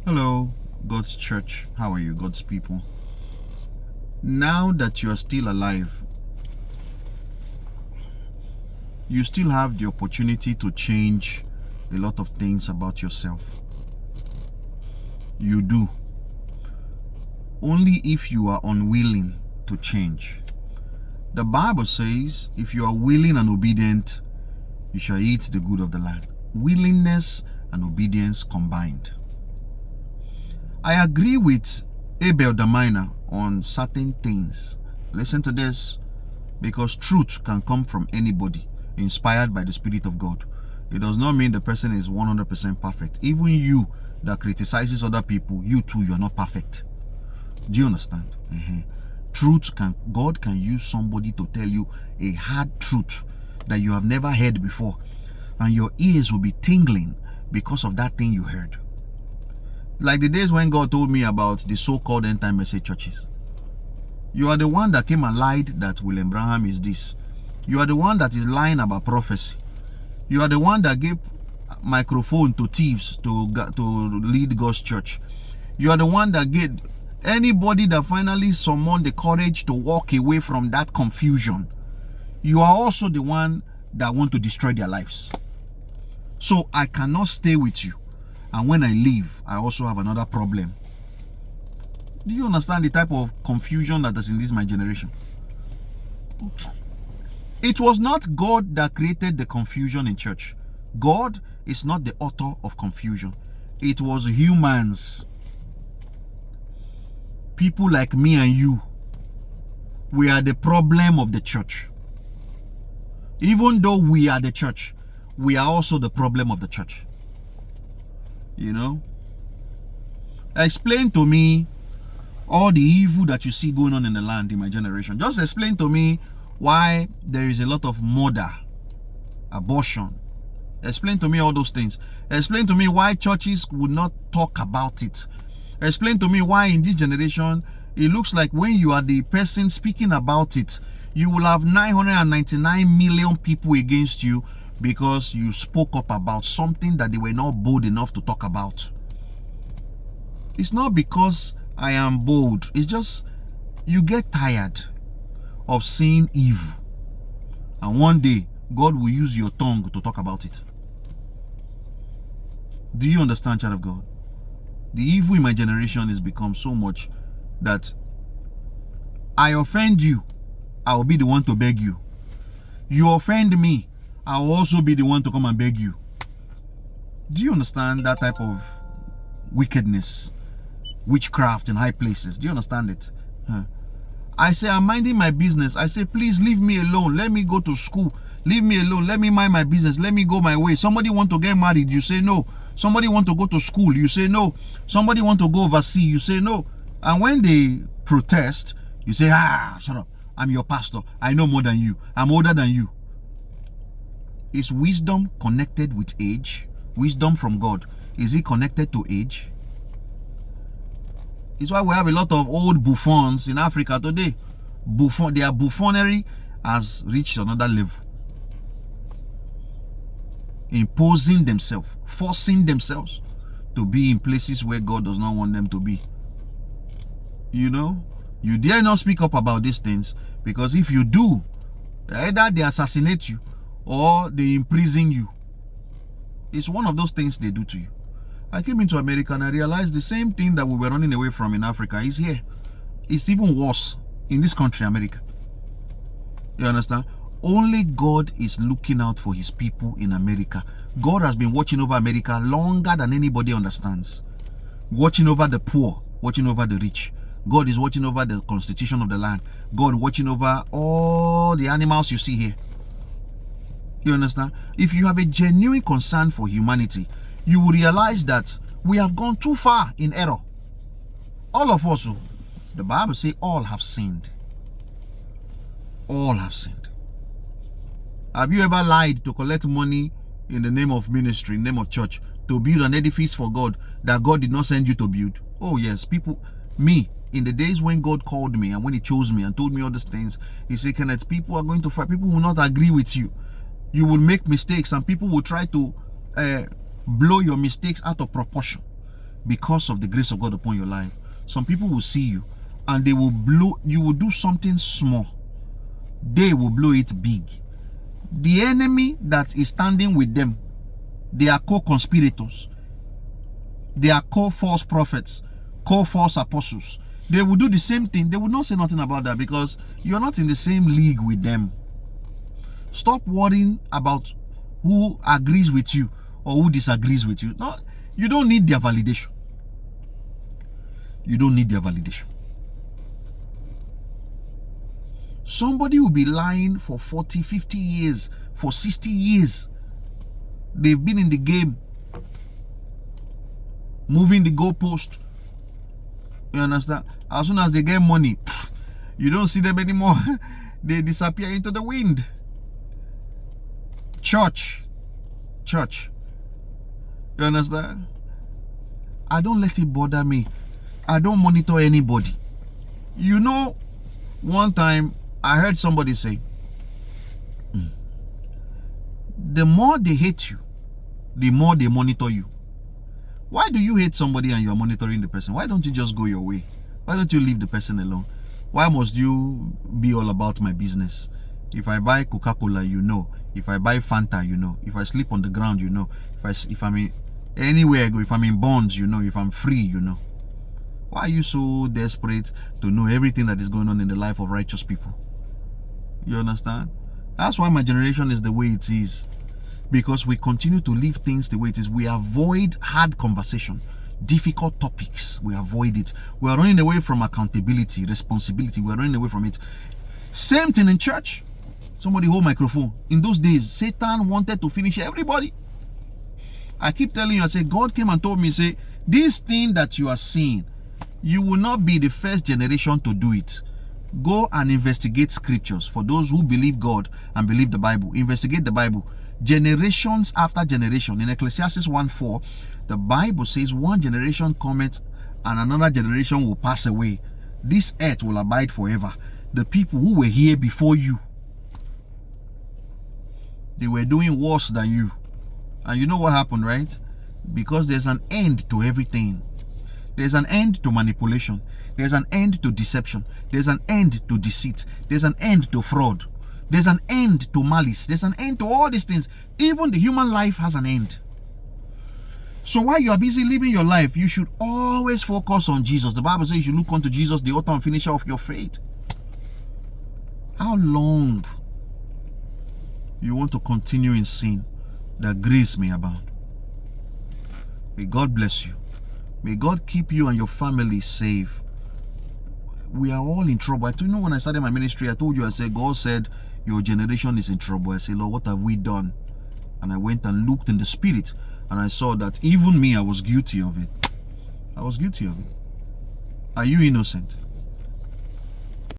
Hello, God's church. How are you, God's people? Now that you are still alive, you still have the opportunity to change a lot of things about yourself. You do. Only if you are unwilling to change. The Bible says, if you are willing and obedient, you shall eat the good of the land. Willingness and obedience combined. I agree with Abel the miner on certain things. Listen to this, because truth can come from anybody, inspired by the Spirit of God. It does not mean the person is 100% perfect. Even you that criticizes other people, you too, you're not perfect. Do you understand? God can use somebody to tell you a hard truth that you have never heard before, and your ears will be tingling because of that thing you heard. Like the days when God told me about the so-called end-time message churches. You are the one that came and lied that William Branham is this. You are the one that is lying about prophecy. You are the one that gave microphone to thieves to lead God's church. You are the one that gave anybody that finally summoned the courage to walk away from that confusion. You are also the one that want to destroy their lives. So I cannot stay with you. And when I leave, I also have another problem. Do you understand the type of confusion that is in this my generation? It was not God that created the confusion in church. God is not the author of confusion. It was humans. People like me and you. We are the problem of the church. Even though we are the church, we are also the problem of the church. You know? Explain to me all the evil that you see going on in the land in my generation. Just explain to me why there is a lot of murder, abortion. Explain to me all those things. Explain to me why churches would not talk about it. Explain to me why in this generation, it looks like when you are the person speaking about it, you will have 999 million people against you because you spoke up about something that they were not bold enough to talk about. It's not because I am bold. It's just you get tired of seeing evil. And one day, God will use your tongue to talk about it. Do you understand, child of God? The evil in my generation has become so much that I offend you, I will be the one to beg you. You offend me, I will also be the one to come and beg you. Do you understand that type of wickedness? Witchcraft in high places. Do you understand it? I say, I'm minding my business. I say, please leave me alone. Let me go to school. Leave me alone. Let me mind my business. Let me go my way. Somebody want to get married. You say no. Somebody want to go to school. You say no. Somebody want to go overseas. You say no. And when they protest, you say, shut up. I'm your pastor. I know more than you. I'm older than you. Is wisdom connected with age? Wisdom from God. Is it connected to age? It's why we have a lot of old buffoons in Africa today. Their buffoonery has reached another level. Imposing themselves, forcing themselves to be in places where God does not want them to be. You know, you dare not speak up about these things, because if you do, either they assassinate you or they imprison you. It's one of those things they do to you. I came into America and I realized the same thing that we were running away from in Africa is here. It's even worse in this country, America. You understand? Only God is looking out for his people in America. God has been watching over America longer than anybody understands. Watching over the poor, watching over the rich. God is watching over the constitution of the land. God watching over all the animals you see here. You understand? If you have a genuine concern for humanity, you will realize that we have gone too far in error. All of us, the Bible says all have sinned. All have sinned. Have you ever lied to collect money in the name of ministry, in the name of church, to build an edifice for God that God did not send you to build? Oh yes, people, me, in the days when God called me and when he chose me and told me all these things, he said, Kenneth, people are going to fight. People will not agree with you. You will make mistakes and people will try to blow your mistakes out of proportion. because of the grace of God upon your life, some people will see you and they will blow, you will do something small, they will blow it big. The enemy that is standing with them, they are co-conspirators, they are co-false prophets, co-false apostles. They will do the same thing. They will not say nothing about that because you're not in the same league with them. Stop worrying about who agrees with you or who disagrees with you. No, you don't need their validation. You don't need their validation. Somebody will be lying for 40, 50 years, for 60 years. They've been in the game, moving the goalpost. You understand? As soon as they get money, you don't see them anymore. They disappear into the wind. Church. You understand? I don't let it bother me. I don't monitor anybody. You know, one time I heard somebody say, the more they hate you, the more they monitor you. Why do you hate somebody and you are monitoring the person? Why don't you just go your way? Why don't you leave the person alone? Why must you be all about my business? If I buy Coca-Cola, you know. If I buy Fanta, you know. If I sleep on the ground, you know. If I'm in anywhere I go, if I'm in bonds, you know. If I'm free, you know. Why are you so desperate to know everything that is going on in the life of righteous people? You understand? That's why my generation is the way it is. Because we continue to leave things the way it is. We avoid hard conversation, difficult topics. We avoid it. We are running away from accountability, responsibility. We are running away from it. Same thing in church. Somebody hold microphone. In those days, Satan wanted to finish everybody. I keep telling you, I say, God came and told me, say, this thing that you are seeing, you will not be the first generation to do it. Go and investigate scriptures. For those who believe God and believe the Bible, investigate the Bible. Generations after generation. In Ecclesiastes 1:4, the Bible says one generation cometh and another generation will pass away. This earth will abide forever. The people who were here before you, they were doing worse than you. And you know what happened, right? Because there's an end to everything. There's an end to manipulation. There's an end to deception. There's an end to deceit. There's an end to fraud. There's an end to malice. There's an end to all these things. Even the human life has an end. So while you are busy living your life, you should always focus on Jesus. The Bible says you should look unto Jesus, the author and finisher of your faith. How long you want to continue in sin that grace may abound? May God bless you. May God keep you and your family safe. We are all in trouble. You know, when I started my ministry, I told you, I said, God said, your generation is in trouble. I said, Lord, what have we done? And I went and looked in the spirit, and I saw that even me, I was guilty of it. I was guilty of it. Are you innocent?